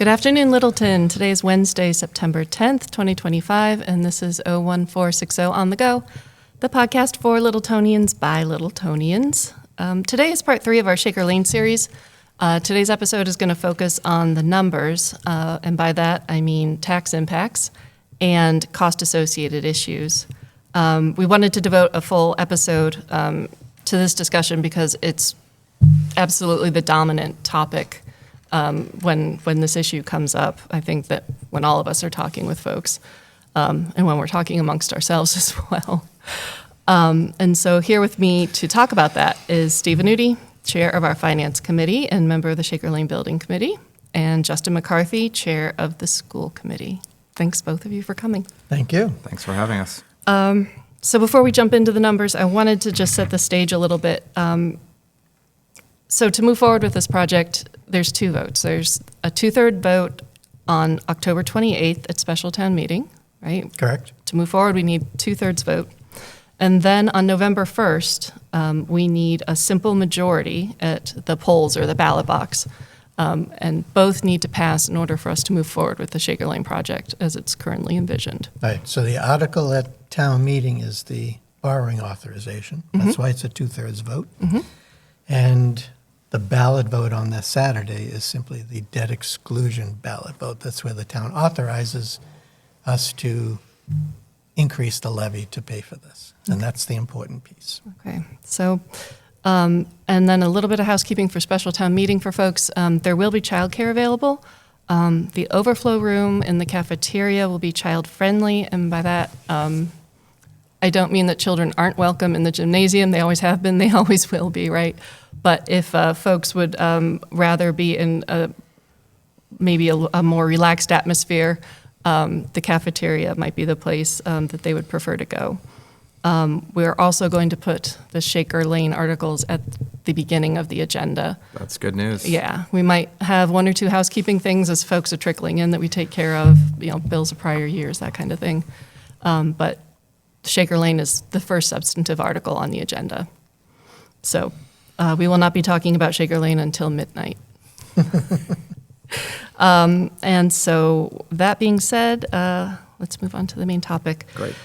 Good afternoon, Littleton. Today is Wednesday, September 10th, 2025, and this is 01460 On the Go, the podcast for Littletonians by Littletonians. Today is part 3 of our Shaker Lane series. Today's episode is going to focus on the numbers, and by that I mean tax impacts and cost-associated issues. We wanted to devote a full episode to this discussion because it's absolutely the dominant topic when this issue comes up. I think that when all of us are talking with folks, and when we're talking amongst ourselves as well. And so here with me to talk about that is Steve Venuti, Chair of our Finance Committee and member of the Shaker Lane Building Committee, and Justin McCarthy, Chair of the School Committee. Thanks, both of you, for coming. Thank you. Thanks for having us. So before we jump into the numbers, I wanted to just set the stage a little bit. So to move forward with this project, there's 2 votes. There's a 2/3 vote on October 28th at special town meeting, right? Correct. To move forward, we need 2/3 vote. And then on November 1st, we need a simple majority at the polls or the ballot box. And both need to pass in order for us to move forward with the Shaker Lane project as it's currently envisioned. Right. So the article at town meeting is the borrowing authorization. That's why it's a 2/3 vote. And the ballot vote on that Saturday is simply the debt exclusion ballot vote. That's where the town authorizes us to increase the levy to pay for this. And that's the important piece. Okay. So, and then a little bit of housekeeping for special town meeting for folks. There will be childcare available. The overflow room in the cafeteria will be child-friendly, and by that, I don't mean that children aren't welcome in the gymnasium. They always have been. They always will be, right? But if folks would rather be in maybe a more relaxed atmosphere, the cafeteria might be the place that they would prefer to go. We're also going to put the Shaker Lane articles at the beginning of the agenda. That's good news. Yeah, we might have 1 or 2 housekeeping things as folks are trickling in that we take care of, bills of prior years, that kind of thing. But Shaker Lane is the first substantive article on the agenda. So we will not be talking about Shaker Lane until midnight. And so that being said, let's move on to the main topic. Great.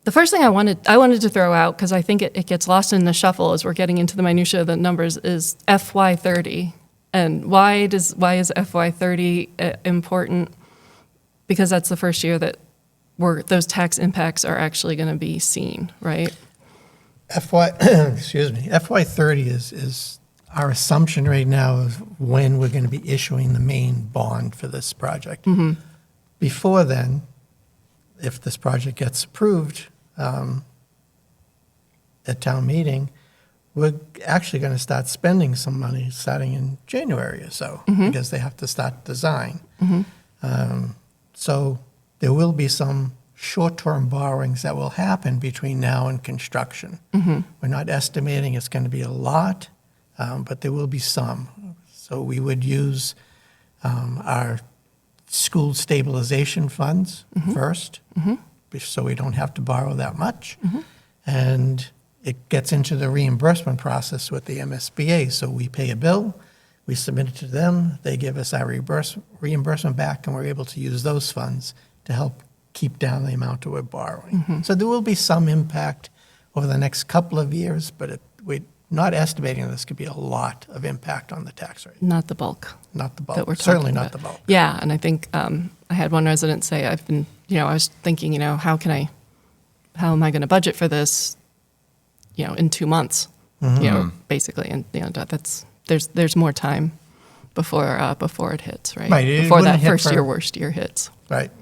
The first thing I wanted to throw out, because I think it gets lost in the shuffle as we're getting into the minutia of the numbers, is FY30. And why is FY30 important? Because that's the first year that those tax impacts are actually going to be seen, right? FY30 is our assumption right now of when we're going to be issuing the main bond for this project. Before then, if this project gets approved at town meeting, we're actually going to start spending some money starting in January or so, because they have to start design. So there will be some short-term borrowings that will happen between now and construction. We're not estimating it's going to be a lot, but there will be some. So we would use our school stabilization funds first, so we don't have to borrow that much. And it gets into the reimbursement process with the MSBA. So we pay a bill, we submit it to them, they give us our reimbursement back, and we're able to use those funds to help keep down the amount that we're borrowing. So there will be some impact over the next couple of years, but we're not estimating this could be a lot of impact on the tax rate. Not the bulk. Not the bulk. That we're Certainly talking not about. the bulk. Yeah, and I think I had one resident say, I was thinking, how am I going to budget for this, in 2 months, basically, and there's more time before it hits, right? Right. Before that worst year hits. Right.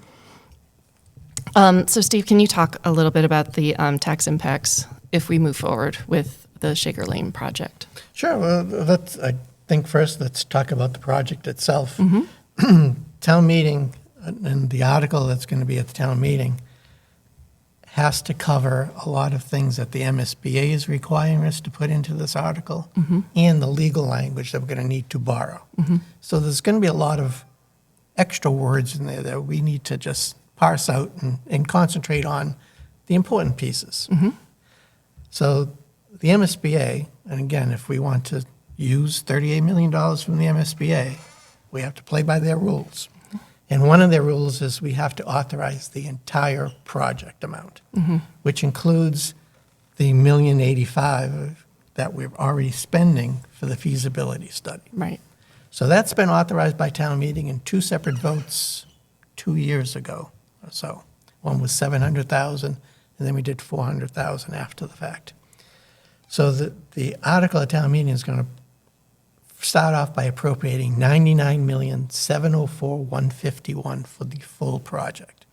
So Steve, can you talk a little bit about the tax impacts if we move forward with the Shaker Lane project? Sure. Well, I think first let's talk about the project itself. Town meeting and the article that's going to be at the town meeting has to cover a lot of things that the MSBA is requiring us to put into this article and the legal language that we're going to need to borrow. So there's going to be a lot of extra words in there that we need to just parse out and concentrate on the important pieces. So the MSBA, and again, if we want to use $38 million from the MSBA, We have to play by their rules. And one of their rules is we have to authorize the entire project amount, which includes the $1,085,000 that we're already spending for the feasibility study. Right. So that's been authorized by town meeting in two separate votes 2 years ago or so. One was $700,000, and then we did $400,000 after the fact. So the article at town meeting is going to start off by appropriating $99,704,151 for the full project.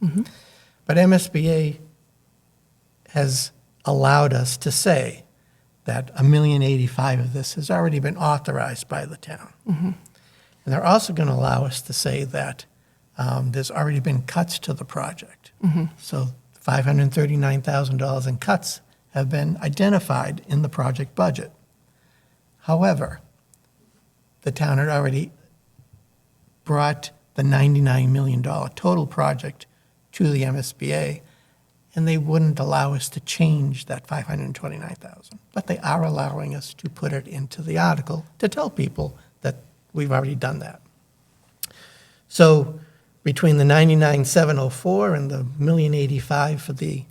But MSBA has allowed us to say that $1,085,000 of this has already been authorized by the town. And they're also going to allow us to say that there's already been cuts to the project. So $539,000 in cuts have been identified in the project budget. However, the town had already brought the $99 million total project to the MSBA, and they wouldn't allow us to change that $529,000. But they are allowing us to put it into the article to tell people that we've already done that. So between the $99,704 and the $1,085,000 for the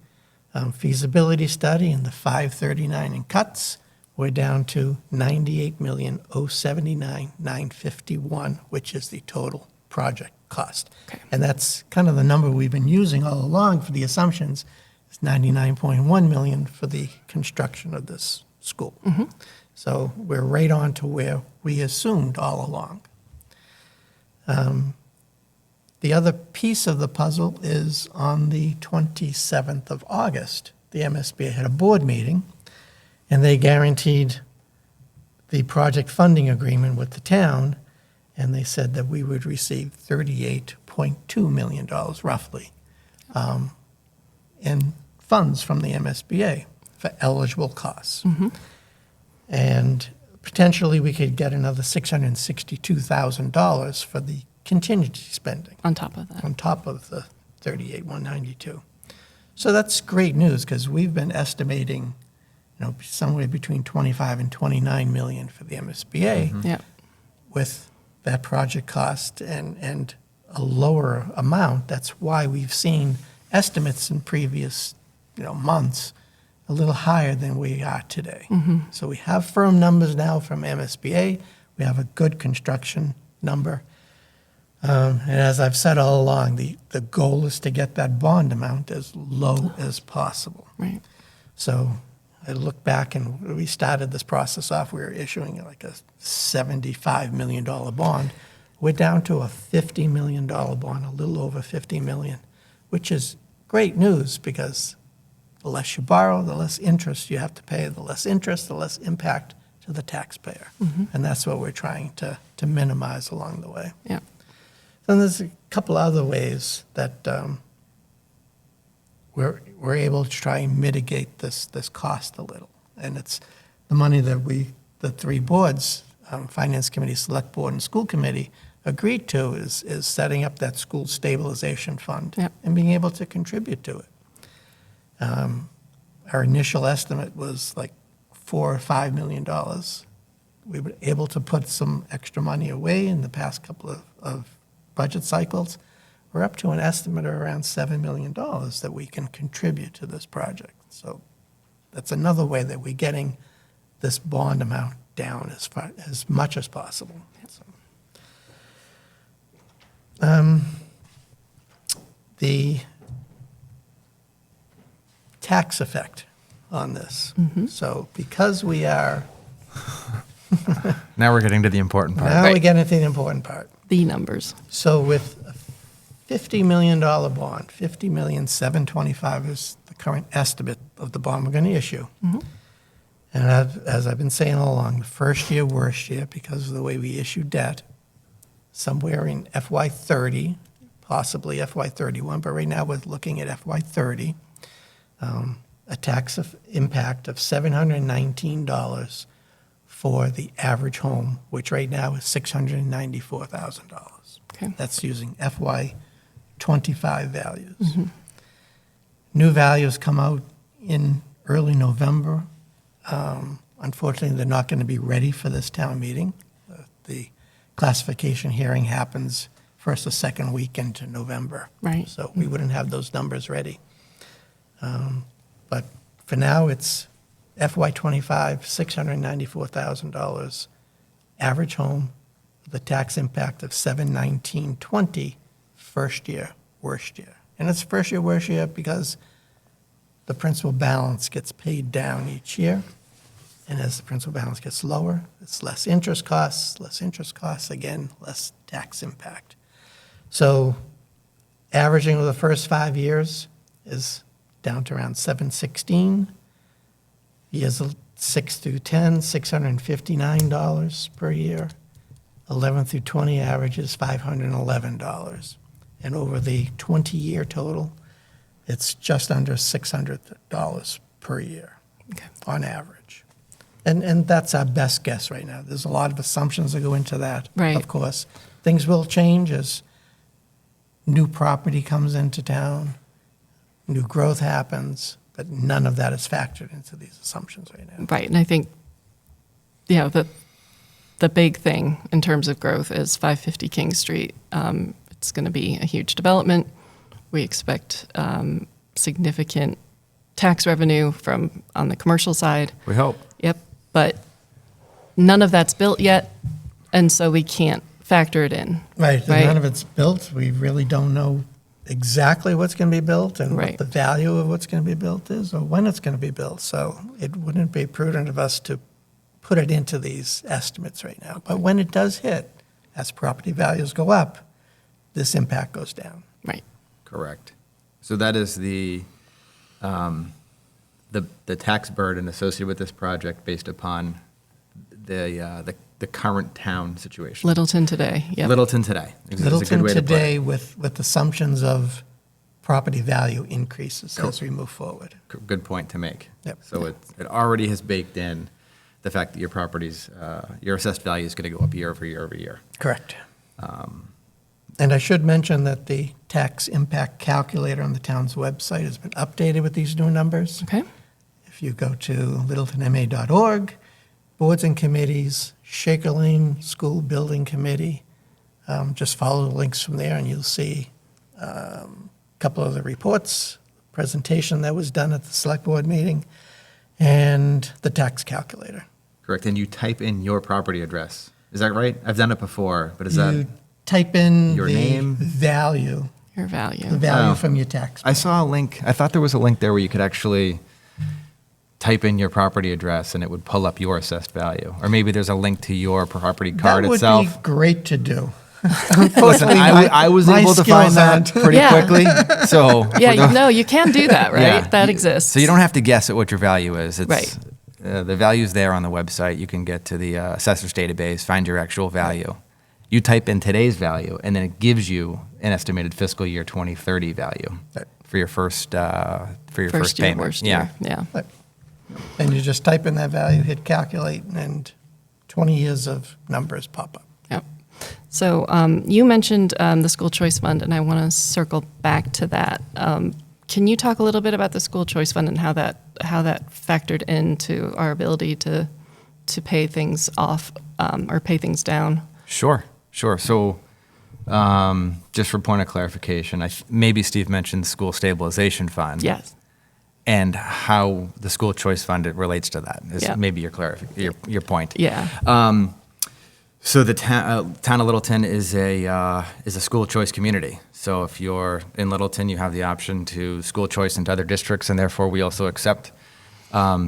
feasibility study and the $539 in cuts, we're down to $98,079,951, which is the total project cost. Okay. And that's kind of the number we've been using all along for the assumptions. It's $99.1 million for the construction of this school. So we're right on to where we assumed all along. The other piece of the puzzle is on the 27th of August, the MSBA had a board meeting, and they guaranteed the project funding agreement with the town, and they said that we would receive $38.2 million, roughly, in funds from the MSBA for eligible costs. And potentially we could get another $662,000 for the contingency spending On top of that. on top of the $38,192. So that's great news, because we've been estimating, somewhere between 25 and 29 million for the MSBA. Yep. With that project cost and a lower amount. That's why we've seen estimates in previous months a little higher than we are today. So we have firm numbers now from MSBA. We have a good construction number. And as I've said all along, the goal is to get that bond amount as low as possible. Right. So I look back, and when we started this process off, we were issuing like a $75 million bond. We're down to a $50 million bond, a little over $50 million, which is great news, because the less you borrow, the less interest you have to pay. The less interest, the less impact to the taxpayer. And that's what we're trying to minimize along the way. Yeah. Then there's a couple other ways that we're able to try and mitigate this cost a little. And it's the money that the three boards, Finance Committee, Select Board, and School Committee, agreed to is setting up that school stabilization fund. Yep. And being able to contribute to it. Our initial estimate was like $4 or $5 million. We were able to put some extra money away in the past couple of budget cycles. We're up to an estimate of around $7 million that we can contribute to this project. So that's another way that we're getting this bond amount down as much as possible. So, the tax effect on this. So because we are... Now we're getting to the important part. Now we Right. get into the important part. The numbers. So with a $50 million bond, $50,725,000 is the current estimate of the bond we're going to issue. And as I've been saying all along, the first year, worst year, because of the way we issue debt, somewhere in FY30, possibly FY31, but right now we're looking at FY30, a tax impact of $719 for the average home, which right now is $694,000. Okay. That's using FY25 values. New values come out in early November. Unfortunately, they're not going to be ready for this town meeting. The classification hearing happens first or second week into November. Right. So we wouldn't have those numbers ready. But for now, it's FY25, $694,000. Average home with a tax impact of $719.20 first year, worst year. And it's first year, worst year because the principal balance gets paid down each year. And as the principal balance gets lower, it's less interest costs, again, less tax impact. So averaging over the first 5 years is down to around 716. Years 6 through 10, $659 per year. 11 through 20 averages $511. And over the 20-year total, it's just under $600 per year on average. And that's our best guess right now. There's a lot of assumptions that go into that, Right. of course. Things will change as new property comes into town, new growth happens, but none of that is factored into these assumptions right now. Right, and I think, the big thing in terms of growth is 550 King Street. It's going to be a huge development. We expect significant tax revenue on the commercial side. We hope. Yep, but none of that's built yet, and so we can't factor it in. Right, and Right. none of it's built. We really don't know exactly what's going to be built and Right. what the value of what's going to be built is or when it's going to be built. So it wouldn't be prudent of us to put it into these estimates right now. But when it does hit, as property values go up, this impact goes down. Right. Correct. So that is the tax burden associated with this project based upon the current town situation. Littleton today. Yep. Littleton today. is a good Littleton way to put it. today with assumptions of property value increases as we move forward. Good point to make. Yep. So it already has baked in the fact that your property's, your assessed value is going to go up year over year over year. Correct. And I should mention that the tax impact calculator on the town's website has been updated with these new numbers. Okay. If you go to littletonma.org, boards and committees, Shaker Lane School Building Committee, just follow the links from there and you'll see a couple of the reports, presentation that was done at the select board meeting, and the tax calculator. Correct. And you type in your property address. Is that right? I've done it before, but is You that? type in Your the name? value, Your value. the value Oh. from your tax. I saw a link. I thought there was a link there where you could actually type in your property address and it would pull up your assessed value. Or maybe there's a link to your property card That would itself. be great to do. Listen, Unfortunately, I was my able to find skills that aren't- pretty Yeah. quickly. So Yeah, you can do that, right? Yeah. That exists. So you don't have to guess at what your value is. It's, Right. The value's there on the website. You can get to the assessor's database, find your actual value. You type in today's value, and then it gives you an estimated fiscal year 2030 value Right. for your first First year, payment. worst Yeah. year. Yeah. Right. And you just type in that value, hit calculate, and 20 years of numbers pop up. Yep. So you mentioned the school choice fund, and I want to circle back to that. Can you talk a little bit about the school choice fund and how that factored into our ability to pay things off or pay things down? Sure. So just for point of clarification, maybe Steve mentioned the school stabilization fund. Yes. And how the school choice fund relates to that is Yeah. maybe your point. Yeah. So the town of Littleton is a school choice community. So if you're in Littleton, you have the option to school choice into other districts, and therefore we also accept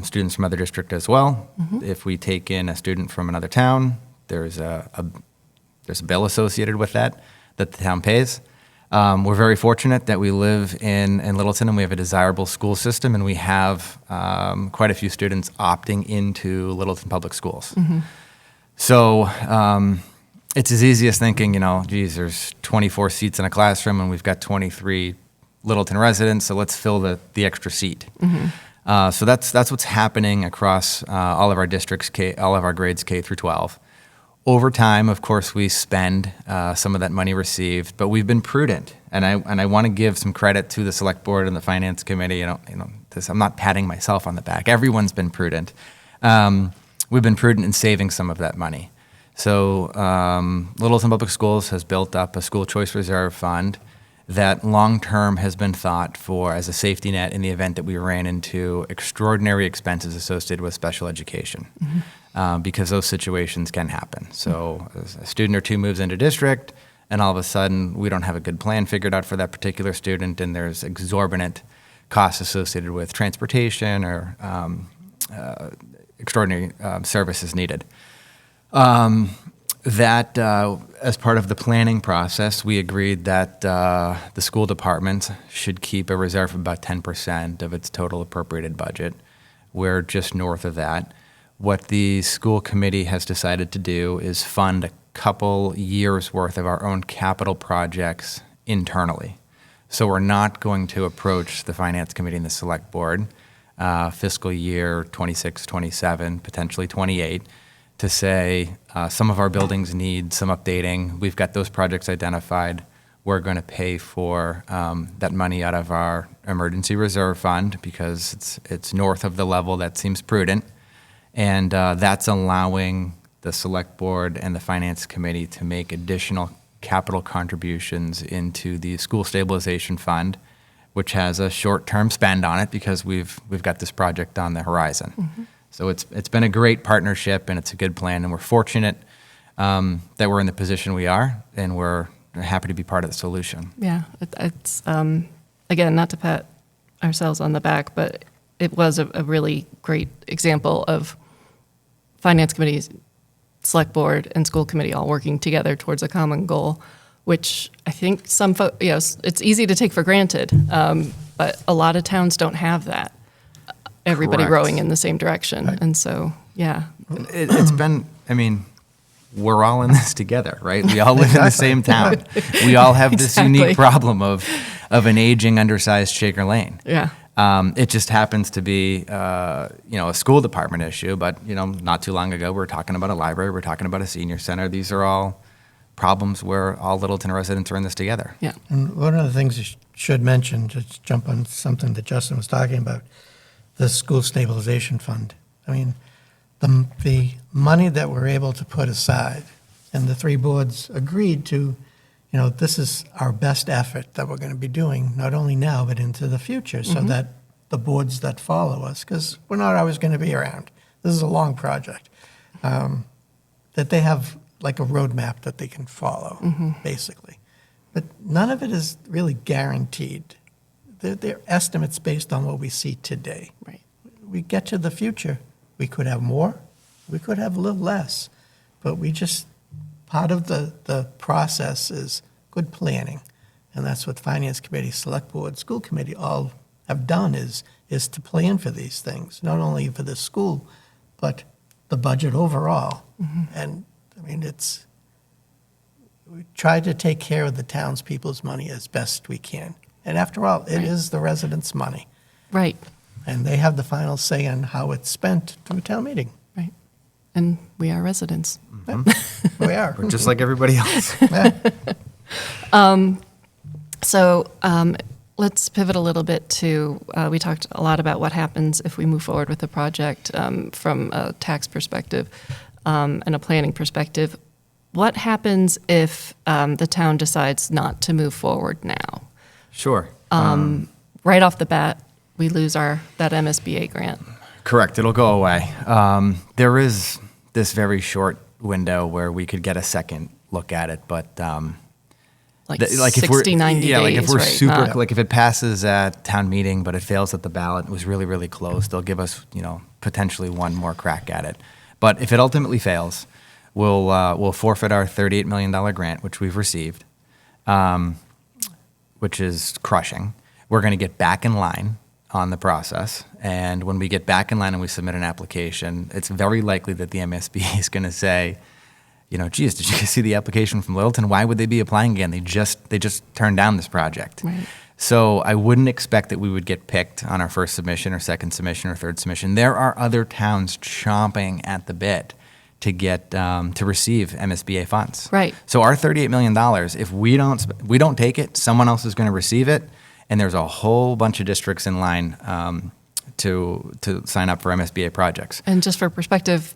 students from other districts as well. Mm-hmm. If we take in a student from another town, there's a bill associated with that the town pays. We're very fortunate that we live in Littleton and we have a desirable school system, and we have quite a few students opting into Littleton Public Schools. Mm-hmm. So it's as easy as thinking, geez, there's 24 seats in a classroom and we've got 23 Littleton residents, so let's fill the extra seat. Mm-hmm. So that's what's happening across all of our districts, all of our grades K through 12. Over time, of course, we spend some of that money received, but we've been prudent, and I want to give some credit to the select board and the finance committee. I'm not patting myself on the back. Everyone's been prudent. We've been prudent in saving some of that money. So Littleton Public Schools has built up a school choice reserve fund that long-term has been thought for as a safety net in the event that we ran into extraordinary expenses associated with special education, because those situations can happen. So a student or two moves into district, and all of a sudden we don't have a good plan figured out for that particular student, and there's exorbitant costs associated with transportation or extraordinary services needed. As part of the planning process, we agreed that the school department should keep a reserve of about 10% of its total appropriated budget. We're just north of that. What the school committee has decided to do is fund a couple years' worth of our own capital projects internally. So we're not going to approach the finance committee and the select board fiscal year 26, 27, potentially 28, to say some of our buildings need some updating. We've got those projects identified. We're going to pay for that money out of our emergency reserve fund because it's north of the level that seems prudent. And that's allowing the select board and the finance committee to make additional capital contributions into the school stabilization fund, which has a short-term spend on it because we've got this project on the horizon. Mm-hmm. So it's been a great partnership, and it's a good plan, and we're fortunate that we're in the position we are, and we're happy to be part of the solution. Yeah, it's again, not to pat ourselves on the back, but it was a really great example of finance committees, select board, and school committee all working together towards a common goal, which I think some folks, it's easy to take for granted, but a lot of towns don't have that. Everybody Correct. rowing in the same direction. Right. And so, yeah. It's been, we're all in this together, right? We all live in the same town. We all have this Exactly. unique problem of an aging, undersized Shaker Lane. Yeah. It just happens to be, a school department issue, but, not too long ago, we were talking about a library, we're talking about a senior center. These are all problems where all Littleton residents are in this together. Yeah. And one of the things you should mention, just jump on something that Justin was talking about, the school stabilization fund. The money that we're able to put aside, and the three boards agreed to, this is our best effort that we're going to be doing, not only now, but into the future, so that the boards that follow us, because we're not always going to be around. This is a long project, that they have like a roadmap that they can follow, basically. But none of it is really guaranteed. They're estimates based on what we see today. Right. We get to the future, we could have more, we could have a little less, but part of the process is good planning, and that's what Finance Committee, Select Board, School Committee all have done is to plan for these things, not only for the school, but the budget overall. And we try to take care of the townspeople's money as best we can. And after all, it is the residents' money. Right. And they have the final say on how it's spent through town meeting. Right. And we are residents. We are. We're just like everybody else. Yeah. So let's pivot a little bit to, we talked a lot about what happens if we move forward with the project from a tax perspective and a planning perspective. What happens if the town decides not to move forward now? Sure. Right off the bat, we lose that MSBA grant. Correct. It'll go away. There is this very short window where we could get a second look at it, but Like if we're 60, 90 days, like if we're right? super Not- like if it passes at town meeting but it fails at the ballot, it was really, really close, they'll give us potentially one more crack at it. But if it ultimately fails, we'll forfeit our $38 million grant, which we've received, which is crushing. We're going to get back in line on the process, and when we get back in line and we submit an application, it's very likely that the MSBA is going to say, geez, did you see the application from Littleton? Why would they be applying again? They just turned down this project. Right. So I wouldn't expect that we would get picked on our first submission or second submission or third submission. There are other towns chomping at the bit to get to receive MSBA funds. Right. So our $38 million, if we don't take it, someone else is going to receive it, and there's a whole bunch of districts in line to sign up for MSBA projects. And just for perspective,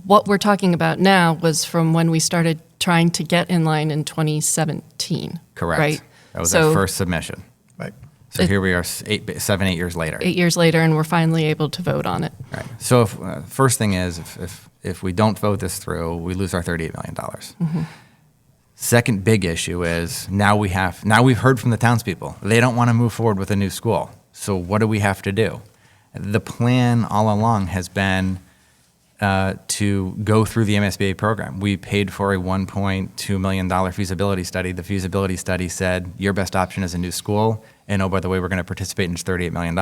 what we're talking about now was from when we started trying to get in line in 2017. Correct. Right? That was So our first submission. Right. So here we are 7-8 years later. 8 years later, and we're finally able to vote on it. Right. So first thing is, if we don't vote this through, we lose our $38 million. Mm-hmm. Second big issue is now we've heard from the townspeople. They don't want to move forward with a new school. So what do we have to do? The plan all along has been to go through the MSBA program. We paid for a $1.2 million feasibility study. The feasibility study said your best option is a new school, and oh, by the way, we're going to participate in $38 million.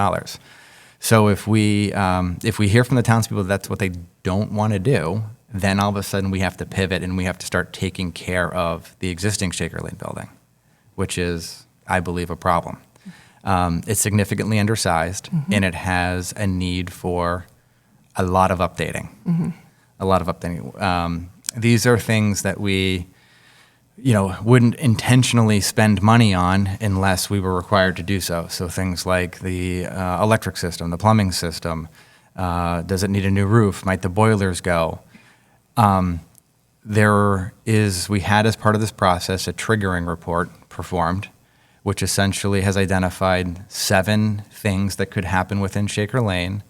So if we hear from the townspeople that's what they don't want to do, then all of a sudden we have to pivot and we have to start taking care of the existing Shaker Lane building, which is, I believe, a problem. It's significantly undersized, and it has a need for a lot of updating. A lot of updating. These are things that we, wouldn't intentionally spend money on unless we were required to do so. So things like the electric system, the plumbing system. Does it need a new roof? Might the boilers go? We had as part of this process a triggering report performed, which essentially has identified 7 things that could happen within Shaker Lane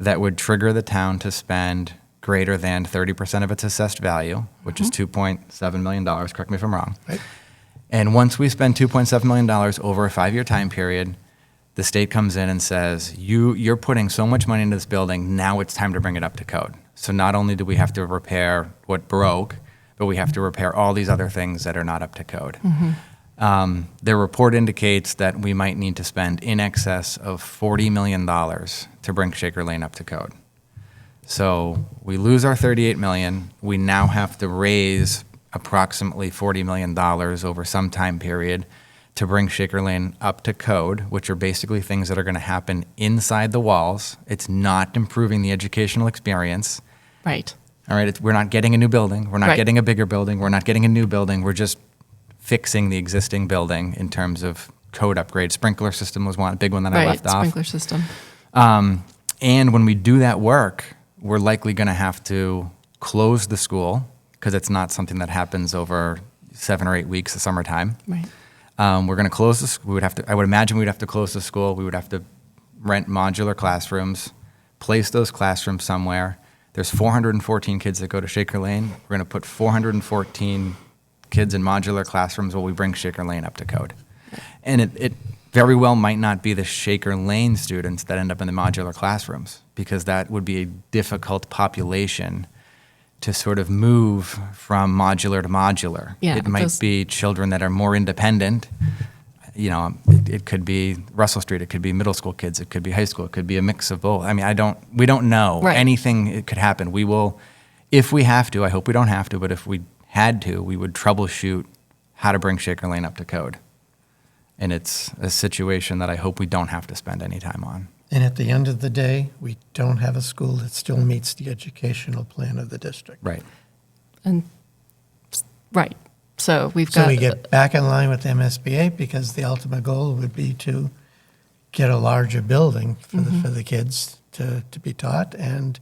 that would trigger the town to spend greater than 30% of its assessed value, which is $2.7 million, correct me if I'm wrong. Right. And once we spend $2.7 million over a 5-year time period, the state comes in and says, you're putting so much money into this building, now it's time to bring it up to code. So not only do we have to repair what broke, but we have to repair all these other things that are not up to code. Their report indicates that we might need to spend in excess of $40 million to bring Shaker Lane up to code. So we lose our $38 million. We now have to raise approximately $40 million over some time period to bring Shaker Lane up to code, which are basically things that are going to happen inside the walls. It's not improving the educational experience. Right. All right, we're not getting a new building. We're not getting a bigger building. We're not getting a new building. We're just fixing the existing building in terms of code upgrade. Sprinkler system was one big one that I left off. Sprinkler system. And when we do that work, we're likely going to have to close the school because it's not something that happens over 7 or 8 weeks of summertime. Right. We're going to close the school. I would imagine we'd have to close the school. We would have to rent modular classrooms, place those classrooms somewhere. There's 414 kids that go to Shaker Lane. We're going to put 414 kids in modular classrooms while we bring Shaker Lane up to code. And it very well might not be the Shaker Lane students that end up in the modular classrooms, because that would be a difficult population to sort of move from modular to modular. Yeah, it might be children that are more independent. It could be Russell Street, it could be middle school kids, it could be high school, it could be a mix of both. I mean, we don't know. Right. Anything it could happen. We will, if we have to, I hope we don't have to, but if we had to, we would troubleshoot how to bring Shaker Lane up to code. And it's a situation that I hope we don't have to spend any time on. And at the end of the day, we don't have a school that still meets the educational plan of the district. Right. And right. So we So get back in line with MSBA, because the ultimate goal would be to get a larger building for the kids to be taught. And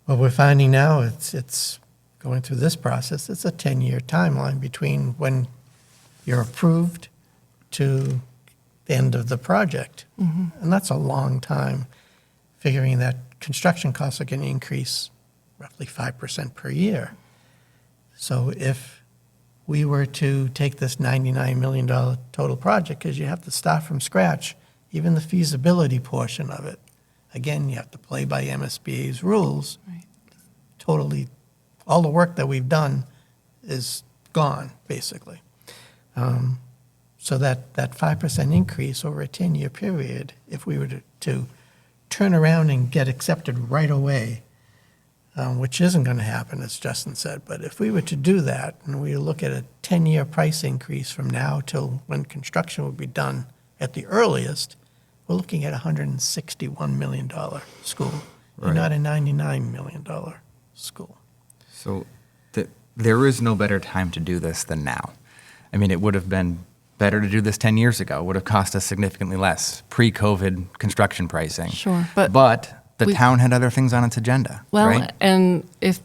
what we're finding now, it's going through this process, it's a 10-year timeline between when you're approved to the end of the project. And that's a long time, figuring that construction costs are going to increase roughly 5% per year. So if we were to take this $99 million total project, because you have to start from scratch, even the feasibility portion of it, again, you have to play by MSBA's rules. Right. Totally, all the work that we've done is gone, basically. So that 5% increase over a 10-year period, if we were to turn around and get accepted right away, which isn't going to happen, as Justin said, but if we were to do that and we look at a 10-year price increase from now till when construction would be done at the earliest, we're looking at a $161 million school, and not a $99 million school. So there is no better time to do this than now. I mean, it would have been better to do this 10 years ago. It would have cost us significantly less, pre-COVID construction pricing. Sure. But the town had other things on its agenda, Well, right? and if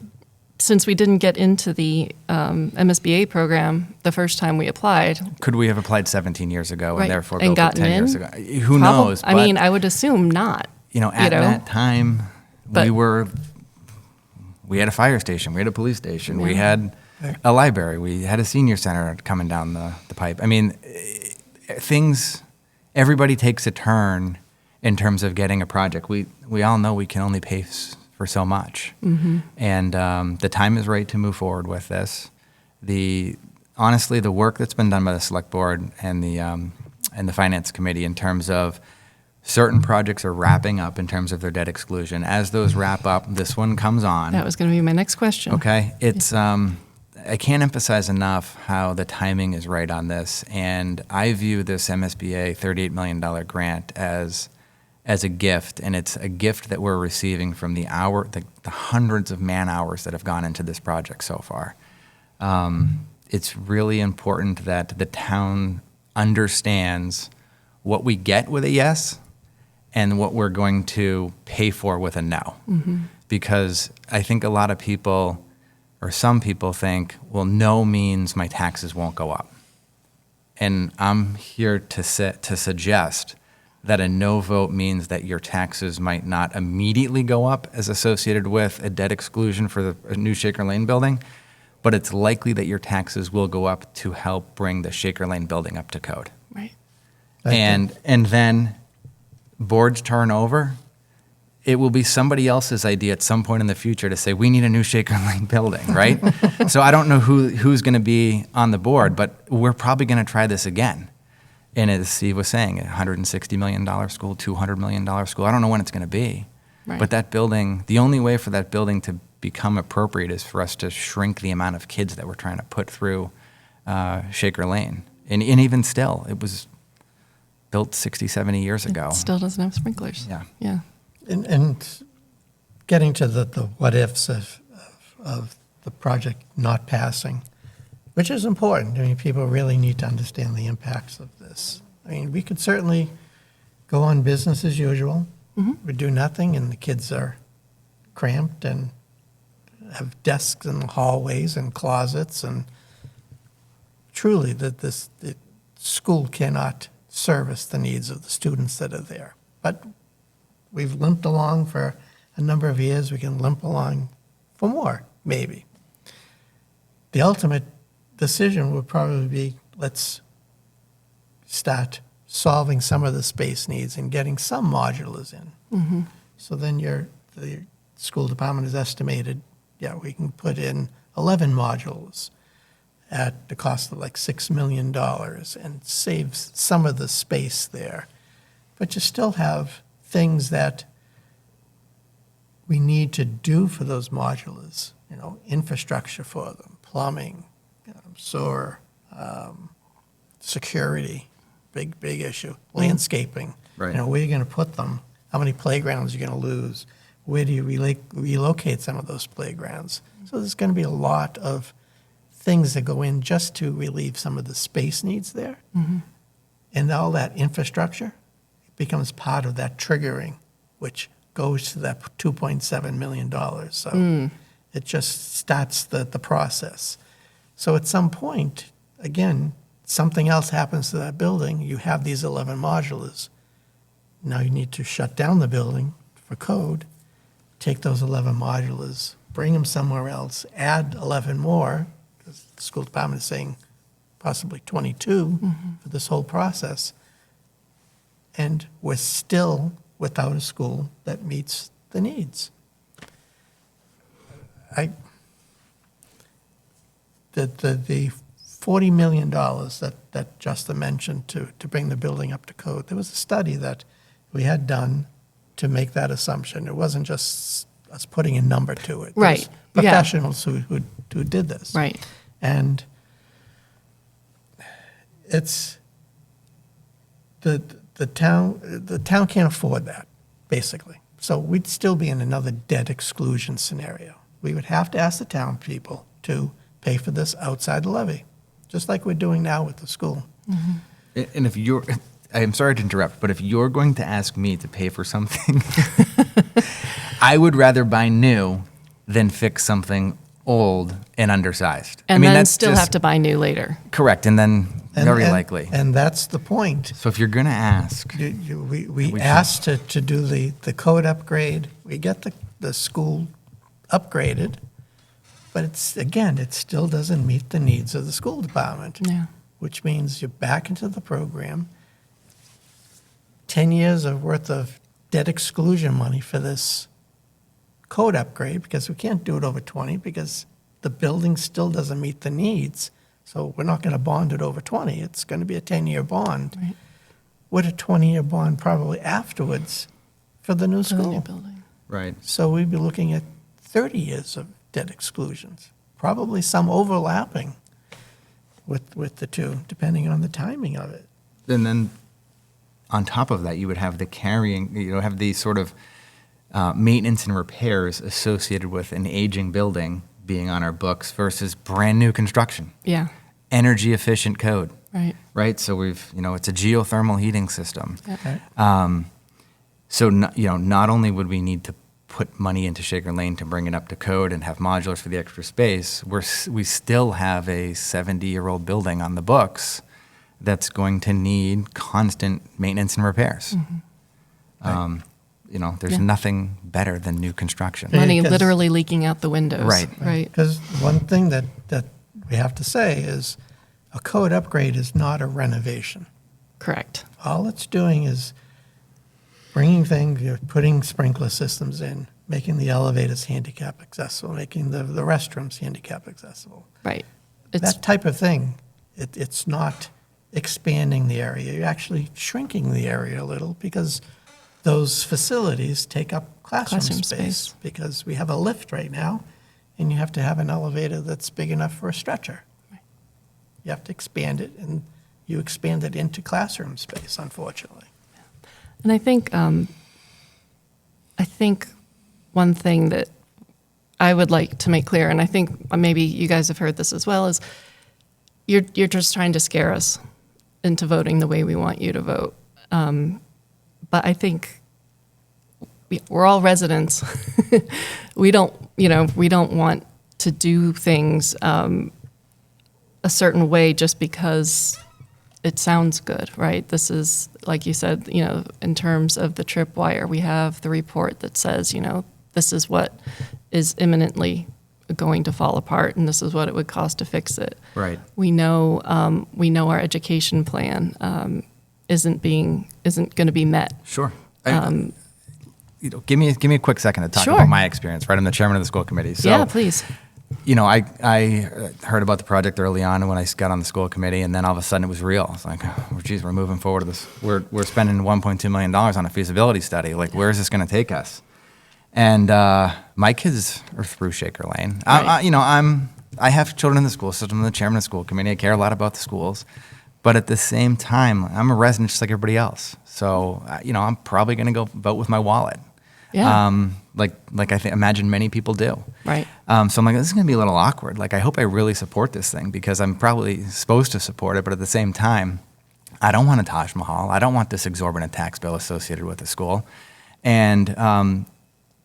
since we didn't get into the MSBA program the first time we applied, Could we have applied 17 years ago Right. and therefore And built it gotten 10 years in? ago? Who knows? I mean, I would assume not. At that time, But- we had a fire station, we had a police station, we Yeah. had a library, we had a senior center coming down the pipe. I mean, everybody takes a turn in terms of getting a project. We all know we can only pay for so much. And the time is right to move forward with this. Honestly, the work that's been done by the select board and the finance committee in terms of certain projects are wrapping up in terms of their debt exclusion. As those wrap up, this one comes on. That was going to be my next question. Okay, it's I can't emphasize enough how the timing is right on this, and I view this MSBA $38 million grant as a gift, and it's a gift that we're receiving from the hundreds of man hours that have gone into this project so far. It's really important that the town understands what we get with a yes and what we're going to pay for with a no. Because I think a lot of people, or some people think, well, no means my taxes won't go up. And I'm here to suggest that a no vote means that your taxes might not immediately go up as associated with a debt exclusion for a new Shaker Lane building, but it's likely that your taxes will go up to help bring the Shaker Lane building up to code. Right. And then boards turn over, it will be somebody else's idea at some point in the future to say, we need a new Shaker Lane building, right? So I don't know who's going to be on the board, but we're probably going to try this again. And as Steve was saying, a $160 million school, $200 million school, I don't know when it's going to be. Right. But that building, the only way for that building to become appropriate is for us to shrink the amount of kids that we're trying to put through Shaker Lane. And even still, it was built 60, 70 years ago. It still doesn't have sprinklers. Yeah. Yeah. And getting to the what ifs of the project not passing, which is important. I mean, people really need to understand the impacts of this. I mean, we could certainly go on business as usual. We do nothing, and the kids are cramped and have desks in the hallways and closets, and truly the school cannot service the needs of the students that are there. But we've limped along for a number of years. We can limp along for more, maybe. The ultimate decision would probably be, let's start solving some of the space needs and getting some modulars in. So then the school department has estimated, we can put in 11 modules at the cost of like $6 million and save some of the space there. But you still have things that we need to do for those modulars, infrastructure for them, plumbing, sewer, security, big issue, landscaping. Right. Where are you going to put them? How many playgrounds are you going to lose? Where do you relocate some of those playgrounds? So there's going to be a lot of things that go in just to relieve some of the space needs there. And all that infrastructure becomes part of that triggering, which goes to that $2.7 million. So it just starts the process. So at some point, again, something else happens to that building. You have these 11 modulars. Now you need to shut down the building for code, take those 11 modulars, bring them somewhere else, add 11 more, because the school department is saying possibly 22 for this whole process. And we're still without a school that meets the needs. The $40 million that Justin mentioned to bring the building up to code, there was a study that we had done to make that assumption. It wasn't just us putting a number to it. Right. There's professionals who did this. Right. And it's the town can't afford that, basically. So we'd still be in another debt exclusion scenario. We would have to ask the town people to pay for this outside the levy, just like we're doing now with the school. And if you're, I'm sorry to interrupt, but if you're going to ask me to pay for something, I would rather buy new than fix something old and undersized. And then that's still just have to buy new later. correct, and then very likely. And that's the point. So if you're going to ask, We asked to do the code upgrade. We get the school upgraded, but it still doesn't meet the needs of the school department. Yeah. Which means you're back into the program. 10 years of worth of debt exclusion money for this code upgrade, because we can't do it over 20 because the building still doesn't meet the needs. So we're not going to bond it over 20. It's going to be a 10-year bond. Right. With a 20-year bond probably afterwards for the new For the school. new building. right, So we'd be looking at 30 years of debt exclusions, probably some overlapping with the two, depending on the timing of it. and then on top of that, you would have the carrying, have the sort of maintenance and repairs associated with an aging building being on our books versus brand new construction, Yeah. energy efficient code, Right. right? So it's a geothermal heating system. Yeah. Right? So, not only would we need to put money into Shaker Lane to bring it up to code and have modulars for the extra space, we still have a 70-year-old building on the books that's going to need constant maintenance and repairs. There's Yeah. nothing better than new construction. Yeah. Money because- literally leaking out the windows. Right. Right. Because one thing that we have to say is a code upgrade is not a renovation. Correct. All it's doing is bringing things, putting sprinkler systems in, making the elevators handicap accessible, making the restrooms handicap accessible. Right. It's That type of thing, it's not expanding the area. You're actually shrinking the area a little because those facilities take up classroom Classroom space. space. Because we have a lift right now, and you have to have an elevator that's big enough for a stretcher. You have to expand it, and you expand it into classroom space, unfortunately. And I think one thing that I would like to make clear, and I think maybe you guys have heard this as well, is you're just trying to scare us into voting the way we want you to vote. But I think we're all residents. we don't want to do things a certain way just because it sounds good, right? This is, like you said, in terms of the tripwire, we have the report that says, this is what is imminently going to fall apart, and this is what it would cost to fix it. Right. We know our education plan isn't going to be met. Sure. Give me a quick second to talk Sure. about my experience, right? I'm the chairman of the school committee. So, Yeah, please. I heard about the project early on when I got on the school committee, and then all of a sudden it was real. It's like, oh, geez, we're moving forward to this. We're spending $1.2 million on a feasibility study. Like, where is this going to take us? And my kids are through Shaker Lane. Right. I have children in the school system. I'm the chairman of the school committee. I care a lot about the schools. But at the same time, I'm a resident just like everybody else. So, I'm probably going to go vote with my wallet. Yeah. Like I imagine many people do. Right. So I'm like, this is going to be a little awkward. Like, I hope I really support this thing because I'm probably supposed to support it. But at the same time, I don't want a Taj Mahal. I don't want this exorbitant tax bill associated with the school. And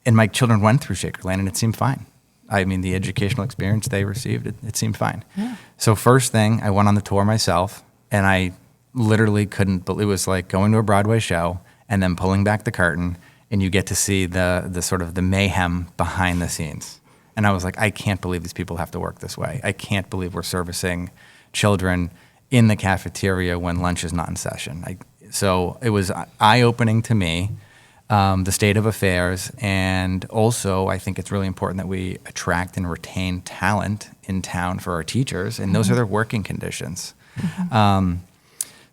my children went through Shaker Lane, and it seemed fine. I mean, the educational experience they received, it seemed fine. Yeah. So first thing, I went on the tour myself, and I literally couldn't believe it was like going to a Broadway show and then pulling back the curtain, and you get to see the sort of the mayhem behind the scenes. And I was like, I can't believe these people have to work this way. I can't believe we're servicing children in the cafeteria when lunch is not in session. So it was eye-opening to me, the state of affairs. And also, I think it's really important that we attract and retain talent in town for our teachers, and those are their working conditions.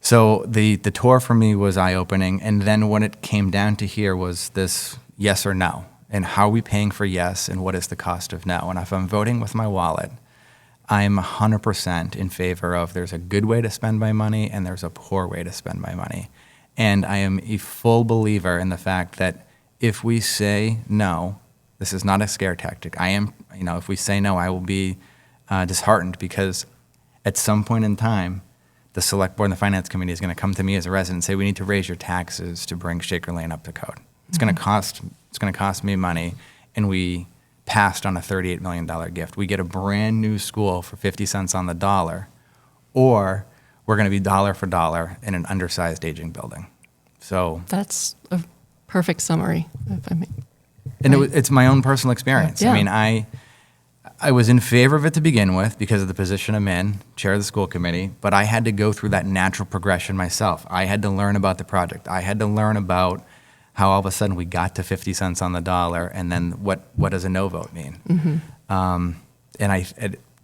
So the tour for me was eye-opening, and then when it came down to here was this yes or no, and how are we paying for yes, and what is the cost of no? And if I'm voting with my wallet, I'm 100% in favor of there's a good way to spend my money and there's a poor way to spend my money. And I am a full believer in the fact that if we say no, this is not a scare tactic. If we say no, I will be disheartened because at some point in time, the select board and the finance committee is going to come to me as a resident and say, we need to raise your taxes to bring Shaker Lane up to code. It's going to cost me money, and we passed on a $38 million gift. We get a brand new school for 50 cents on the dollar, or we're going to be dollar for dollar in an undersized aging building. So That's a perfect summary, if I may. and it's my own personal experience. Yeah. I mean, I was in favor of it to begin with because of the position I'm in, chair of the school committee, but I had to go through that natural progression myself. I had to learn about the project. I had to learn about how all of a sudden we got to 50 cents on the dollar, and then what does a no vote mean? And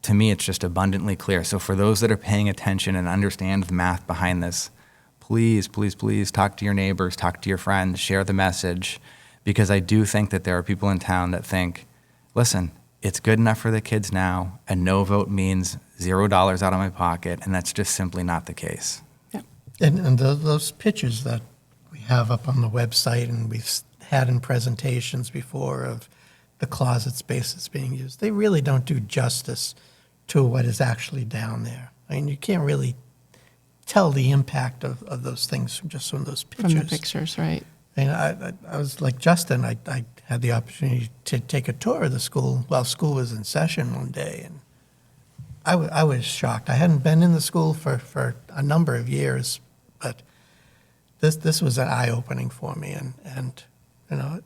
to me, it's just abundantly clear. So for those that are paying attention and understand the math behind this, please, please, please talk to your neighbors, talk to your friends, share the message, because I do think that there are people in town that think, listen, it's good enough for the kids now. A no vote means $0 out of my pocket, and that's just simply not the case. Yeah. And those pictures that we have up on the website and we've had in presentations before of the closet space that's being used, they really don't do justice to what is actually down there. I mean, you can't really tell the impact of those things just from those pictures. From the pictures, right. And I was like Justin, I had the opportunity to take a tour of the school while school was in session one day, and I was shocked. I hadn't been in the school for a number of years, but this was an eye-opening for me, and you know,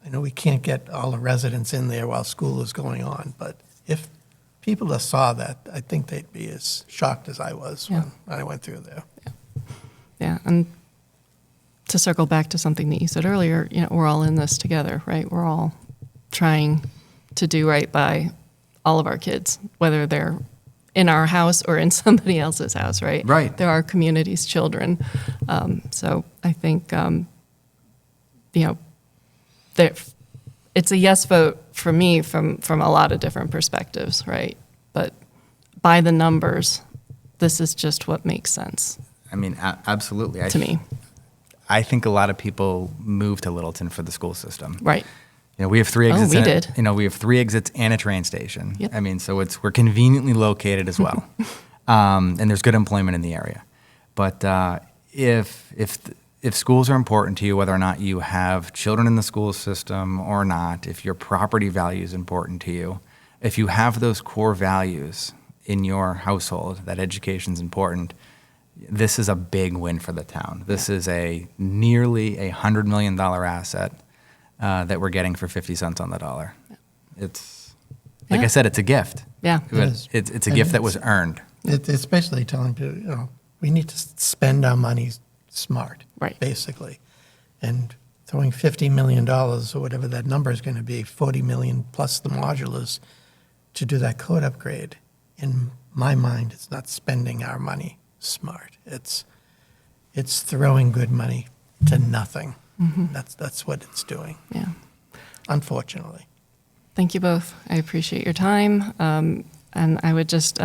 I know we can't get all the residents in there while school is going on, but if people that saw that, I think they'd be as shocked as I was when I went through there. Yeah, and to circle back to something that you said earlier, you know, we're all in this together, right? We're all trying to do right by all of our kids, whether they're in our house or in somebody else's house, right? Right. They're our community's children. So I think, you know, it's a yes vote for me from a lot of different perspectives, right? But by the numbers, this is just what makes sense. I mean, absolutely. To me. I think a lot of people move to Littleton for the school system. Right. You know, we have 3 exits. we did. You know, we have 3 exits and a train station. Yep. I mean, so we're conveniently located as well, and there's good employment in the area. But if schools are important to you, whether or not you have children in the school system or not, if your property value is important to you, if you have those core values in your household, that education's important, this is a big win for the town. This is a nearly $100 million asset that we're getting for 50 cents on the dollar. It's, like I said, it's a gift. Yeah. It's a gift that was earned. It's basically telling people, you know, we need to spend our money smart, Right. basically. And throwing $50 million, or whatever that number is going to be, 40 million plus the modulars, to do that code upgrade, in my mind, it's not spending our money smart. It's throwing good money to nothing. That's what it's doing, Yeah. unfortunately. Thank you both. I appreciate your time. And I would just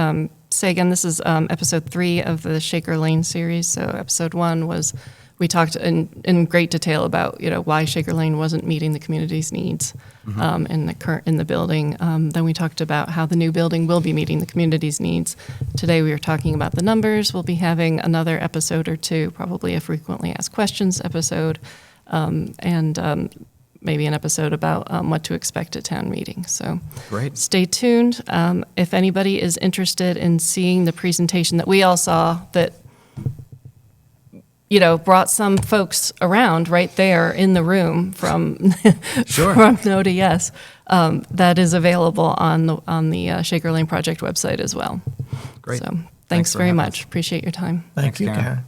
say again, this is episode 3 of the Shaker Lane series. So episode 1 was, we talked in great detail about, you know, why Shaker Lane wasn't meeting the community's needs in the building. Then we talked about how the new building will be meeting the community's needs. Today we are talking about the numbers. We'll be having another episode or 2, probably a frequently asked questions episode, and maybe an episode about what to expect at town meeting. So Great. Stay tuned. If anybody is interested in seeing the presentation that we all saw that, you know, brought some folks around right there in the room from Sure. from No to Yes, that is available on the Shaker Lane Project website as well. Great. So Thanks thanks for very having much. us. Appreciate your time. Thank Thanks, you, Karen. Karen.